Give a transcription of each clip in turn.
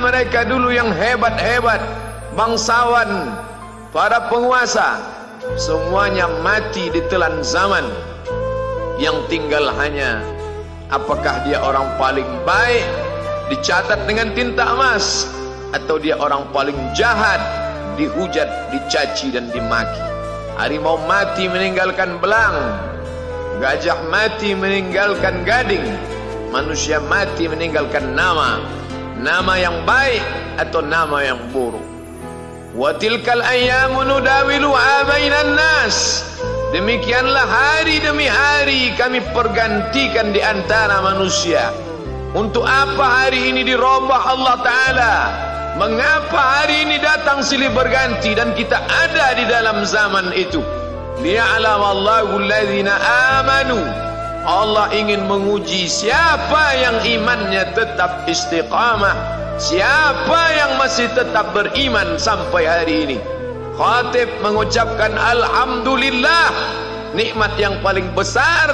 mereka dulu yang hebat-hebat, bangsawan, para penguasa, semuanya mati ditelan zaman. Yang tinggal hanya apakah dia orang paling baik, dicatat dengan tinta emas, atau dia orang paling jahat, dihujat, dicaci dan dimaki. Harimau mati meninggalkan belang, gajah mati meninggalkan gading, manusia mati meninggalkan nama, nama yang baik atau nama yang buruk. Wa tilkal ayyamu nudawiluha bainan nas. Demikianlah hari demi hari kami pergantikan di antara manusia. Untuk apa hari ini dirubah Allah Ta'ala? Mengapa hari ini datang silih berganti dan kita ada di dalam zaman itu? Liya'lamallahu alladhina amanu. Allah ingin menguji siapa yang imannya tetap istiqamah, siapa yang masih tetap beriman sampai hari ini. Khatib mengucapkan alhamdulillah, nikmat yang paling besar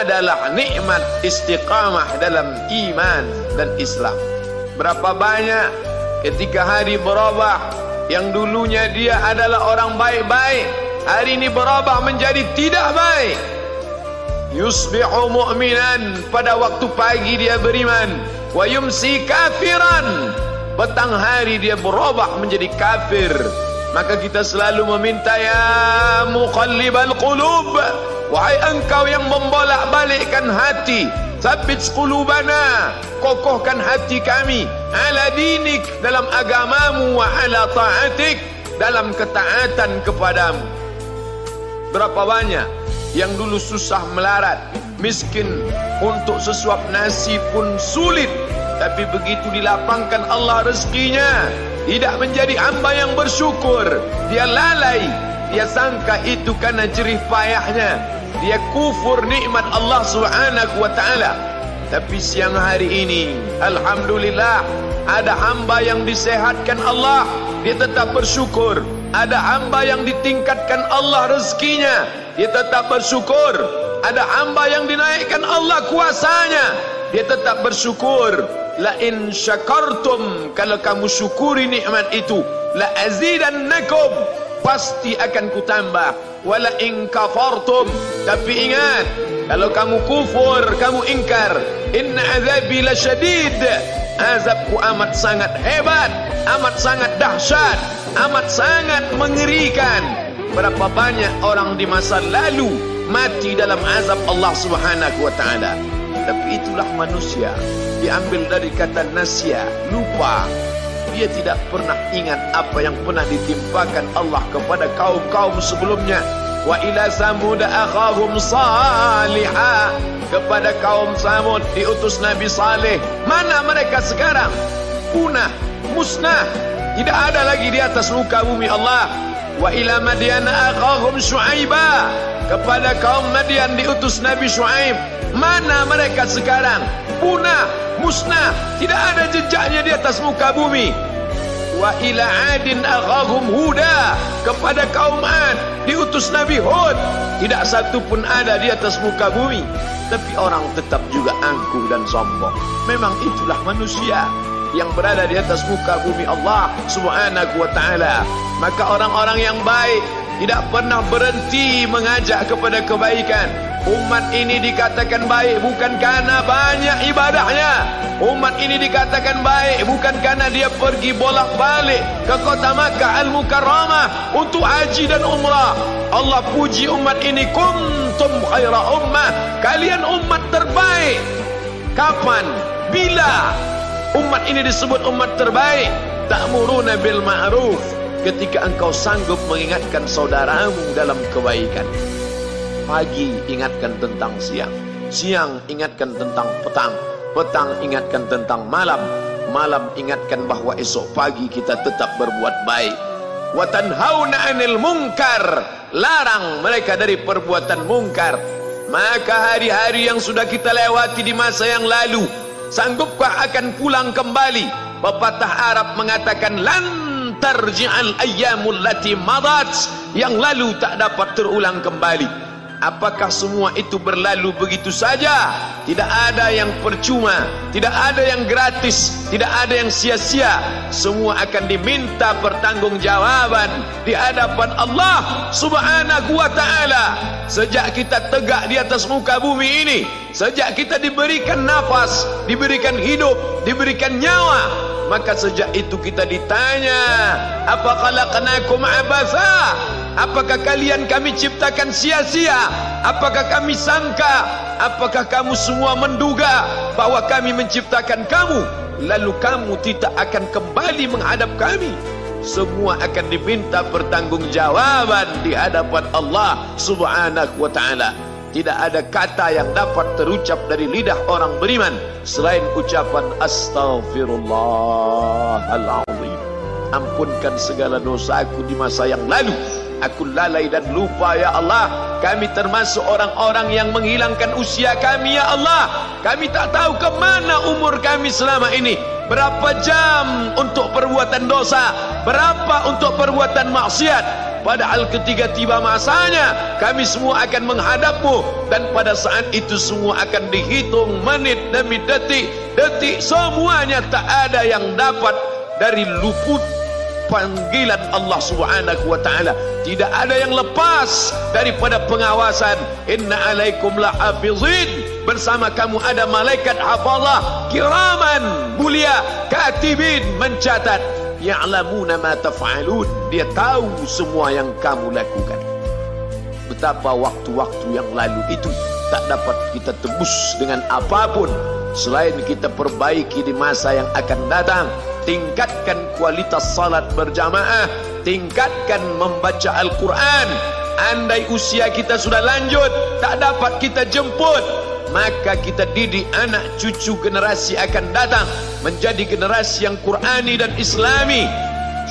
adalah nikmat istiqamah dalam iman dan Islam. Berapa banyak ketika hari berubah, yang dulunya dia adalah orang baik-baik, hari ini berubah menjadi tidak baik. Yusbihu mu'minan, pada waktu pagi dia beriman, wa yumsi kafiran, petang hari dia berubah menjadi kafir. Maka kita selalu meminta, ya muqallibal qulub, wahai engkau yang membolak-balikkan hati, tsabbit qulubana, kokohkan hati kami, ala dinik, dalam agamamu, wa ala ta'atik, dalam ketaatan kepadamu. Berapa banyak yang dulu susah melarat, miskin, untuk sesuap nasi pun sulit, tapi begitu dilapangkan Allah rezekinya, tidak menjadi hamba yang bersyukur. Dia lalai, dia sangka itu karena jerih payahnya, dia kufur nikmat Allah Subhanahu wa ta'ala. Tapi siang hari ini, alhamdulillah, ada hamba yang disehatkan Allah, dia tetap bersyukur. Ada hamba yang ditingkatkan Allah rezekinya, dia tetap bersyukur. Ada hamba yang dinaikkan Allah kuasanya, dia tetap bersyukur. La in syakartum, kalau kamu syukuri nikmat itu, la azidannakum, pasti akan kutambah. Wala in kafartum, tapi ingat, kalau kamu kufur, kamu ingkar, inna azabi lasyadid, azabku amat sangat hebat, amat sangat dahsyat, amat sangat mengerikan. Berapa banyak orang di masa lalu mati dalam azab Allah Subhanahu wa ta'ala. Tapi itulah manusia, diambil dari kata nasya, lupa. Dia tidak pernah ingat apa yang pernah ditimpakan Allah kepada kaum-kaum sebelumnya. Wa ila samud akhahum salihah, kepada kaum Samud diutus Nabi Saleh. Mana mereka sekarang? Punah, musnah, tidak ada lagi di atas muka bumi Allah. Wa ila Madyan akhahum Syuaiba, kepada kaum Madian diutus Nabi Syuaib. Mana mereka sekarang? Punah, musnah, tidak ada jejaknya di atas muka bumi. Wa ila Adin akhahum Huda, kepada kaum Ad diutus Nabi Hud. Tidak satu pun ada di atas muka bumi, tapi orang tetap juga angkuh dan sombong. Memang itulah manusia yang berada di atas muka bumi Allah Subhanahu wa ta'ala. Maka orang-orang yang baik tidak pernah berhenti mengajak kepada kebaikan. Umat ini dikatakan baik bukan karena banyak ibadahnya. Umat ini dikatakan baik bukan karena dia pergi bolak-balik ke kota Makkah Al-Mukarramah untuk haji dan umrah. Allah puji umat ini, kuntum khaira ummah, kalian umat terbaik. Kapan? Bila umat ini disebut umat terbaik? Ta'muruna bil ma'ruf, ketika engkau sanggup mengingatkan saudaramu dalam kebaikan. Pagi ingatkan tentang siang, siang ingatkan tentang petang, petang ingatkan tentang malam, malam ingatkan bahwa esok pagi kita tetap berbuat baik. Wa tanhauna 'anil munkar, larang mereka dari perbuatan mungkar. Maka hari-hari yang sudah kita lewati di masa yang lalu, sanggupkah akan pulang kembali? Pepatah Arab mengatakan, lan tarji'al ayyamul lati madat, yang lalu tak dapat terulang kembali. Apakah semua itu berlalu begitu saja? Tidak ada yang percuma, tidak ada yang gratis, tidak ada yang sia-sia. Semua akan diminta pertanggungjawaban di hadapan Allah Subhanahu wa ta'ala. Sejak kita tegak di atas muka bumi ini, sejak kita diberikan nafas, diberikan hidup, diberikan nyawa, maka sejak itu kita ditanya, apa khalaqnakum abatha? Apakah kalian kami ciptakan sia-sia? Apakah kami sangka? Apakah kamu semua menduga bahwa kami menciptakan kamu lalu kamu tidak akan kembali menghadap kami? Semua akan diminta pertanggungjawaban di hadapan Allah Subhanahu wa ta'ala. Tidak ada kata yang dapat terucap dari lidah orang beriman selain ucapan Astaghfirullahaladzim. Ampunkan segala dosaku di masa yang lalu. Aku lalai dan lupa ya Allah. Kami termasuk orang-orang yang menghilangkan usia kami ya Allah. Kami tak tahu ke mana umur kami selama ini. Berapa jam untuk perbuatan dosa, berapa untuk perbuatan maksiat. Padahal ketika tiba masanya, kami semua akan menghadapmu. Dan pada saat itu semua akan dihitung menit demi detik. Detik semuanya tak ada yang dapat dari luput panggilan Allah Subhanahu wa ta'ala. Tidak ada yang lepas daripada pengawasan. Inna alaikum lahafizin. Bersama kamu ada malaikat hafazah kiraman mulia katibin, mencatat. Ya'lamuna ma taf'alun. Dia tahu semua yang kamu lakukan. Betapa waktu-waktu yang lalu itu tak dapat kita tebus dengan apapun selain kita perbaiki di masa yang akan datang. Tingkatkan kualitas salat berjamaah, tingkatkan membaca Al-Quran. Andai usia kita sudah lanjut, tak dapat kita jemput, maka kita didik anak cucu generasi akan datang menjadi generasi yang Qurani dan Islami.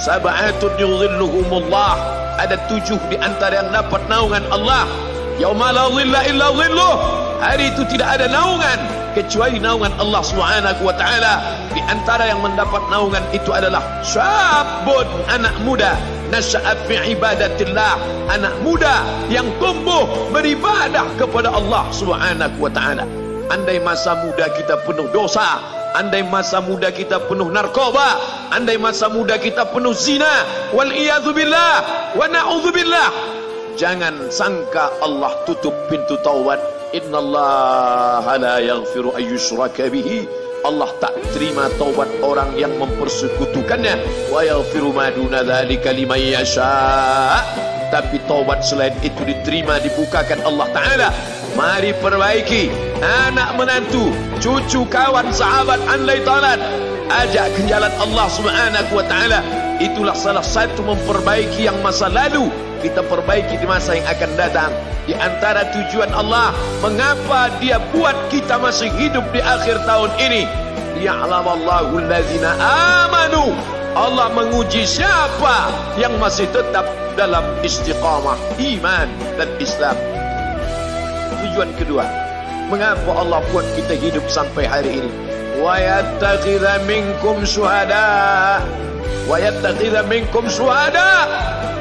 Sab'atun yudhilluhumullah. Ada 7 di antara yang dapat naungan Allah. Yauma la dhilla illa dhilluh. Hari itu tidak ada naungan kecuali naungan Allah Subhanahu wa ta'ala. Di antara yang mendapat naungan itu adalah syabun, anak muda, nasya'a fi ibadatillah, anak muda yang tumbuh beribadah kepada Allah Subhanahu wa ta'ala. Andai masa muda kita penuh dosa, andai masa muda kita penuh narkoba, andai masa muda kita penuh zina, wal iyadzubillah wa na'udzubillah, jangan sangka Allah tutup pintu taubat. Innallaha la yaghfiru ayyushraka bihi. Allah tak terima taubat orang yang mempersekutukannya. Wa yaghfiru ma duna dzalika liman yasha. Tapi taubat selain itu diterima, dibukakan Allah Ta'ala. Mari perbaiki anak menantu, cucu, kawan, sahabat, andai talat, ajak ke jalan Allah Subhanahu wa ta'ala. Itulah salah satu memperbaiki yang masa lalu, kita perbaiki di masa yang akan datang. Di antara tujuan Allah mengapa Dia buat kita masih hidup di akhir tahun ini, liya'lamallahu allazina amanu. Allah menguji siapa yang masih tetap dalam istiqamah iman dan Islam. Tujuan kedua, mengapa Allah buat kita hidup sampai hari ini? Wa yattakhidha minkum syuhada. Wa yattakhidha minkum syuhada.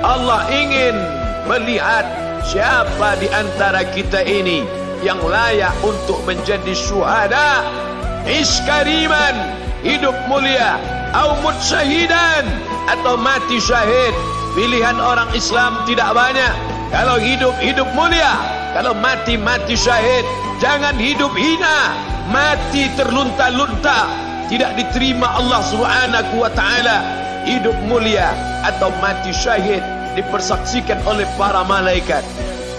Allah ingin melihat siapa di antara kita ini yang layak untuk menjadi syuhada. Iskariman, hidup mulia, au mutsyahidan, atau mati syahid. Pilihan orang Islam tidak banyak. Kalau hidup, hidup mulia. Kalau mati, mati syahid. Jangan hidup hina, mati terlunta-lunta, tidak diterima Allah Subhanahu wa ta'ala. Hidup mulia atau mati syahid dipersaksikan oleh para malaikat.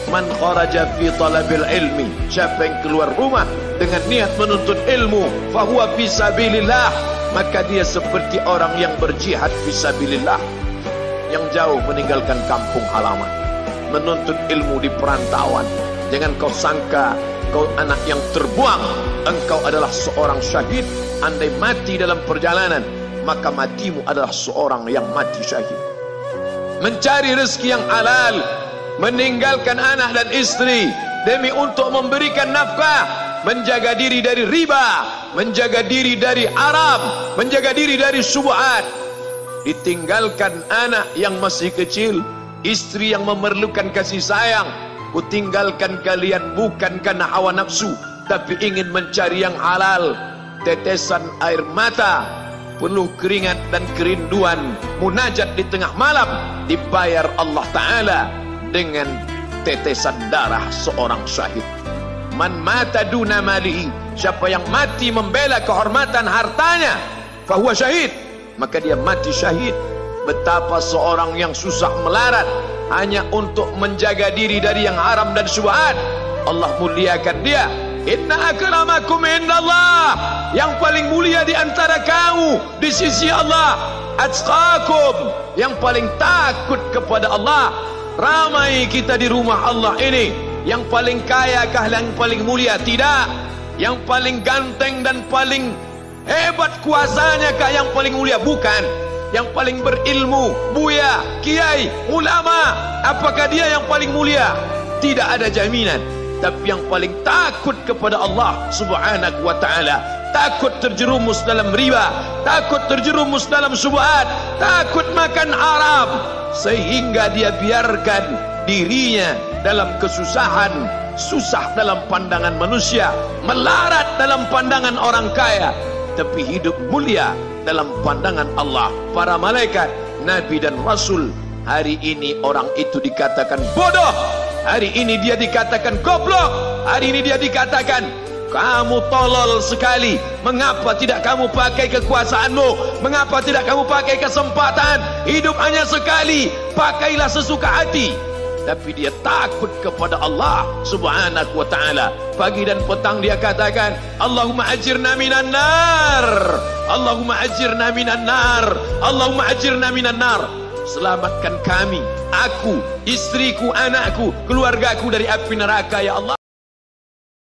Man kharaja fi talabil ilmi, siapa yang keluar rumah dengan niat menuntut ilmu, fahuwa fi sabilillah, maka dia seperti orang yang berjihad fi sabilillah, yang jauh meninggalkan kampung halaman, menuntut ilmu di perantauan. Jangan kau sangka kau anak yang terbuang, engkau adalah seorang syahid. Andai mati dalam perjalanan, maka matimu adalah seorang yang mati syahid. Mencari rezeki yang halal, meninggalkan anak dan istri demi untuk memberikan nafkah, menjaga diri dari riba, menjaga diri dari haram, menjaga diri dari syubhat. Ditinggalkan anak yang masih kecil, istri yang memerlukan kasih sayang, Kutinggalkan kalian bukan karena hawa nafsu, tapi ingin mencari yang halal. Tetesan air mata, penuh keringat dan kerinduan, munajat di tengah malam, dibayar Allah Ta'ala dengan tetesan darah seorang syahid. Man mata duna malihi, siapa yang mati membela kehormatan hartanya, fahuwa syahid, maka dia mati syahid. Betapa seorang yang susah melarat hanya untuk menjaga diri dari yang haram dan syubhat, Allah muliakan dia. Inna akramakum indallah, yang paling mulia di antara kamu di sisi Allah atqakum, yang paling takut kepada Allah. Ramai kita di rumah Allah ini, yang paling kaya kah yang paling mulia? Tidak. Yang paling ganteng dan paling hebat kuasanya kah yang paling mulia? Bukan. Yang paling berilmu, buya, kiai, ulama, apakah dia yang paling mulia? Tidak ada jaminan. Tapi yang paling takut kepada Allah Subhanahu wa ta'ala, takut terjerumus dalam riba, takut terjerumus dalam syubhat, takut makan haram, sehingga dia biarkan dirinya dalam kesusahan, susah dalam pandangan manusia, melarat dalam pandangan orang kaya, tapi hidup mulia dalam pandangan Allah, para malaikat, nabi dan rasul. Hari ini orang itu dikatakan bodoh, hari ini dia dikatakan goblok, hari ini dia dikatakan kamu tolol sekali. Mengapa tidak kamu pakai kekuasaanmu? Mengapa tidak kamu pakai kesempatan? Hidup hanya sekali, pakailah sesuka hati. Tapi dia takut kepada Allah Subhanahu wa ta'ala. Pagi dan petang dia katakan, Allahumma ajirna minan nar, Allahumma ajirna minan nar, Allahumma ajirna minan nar. Selamatkan kami, aku, istriku, anakku, keluargaku dari api neraka ya Allah.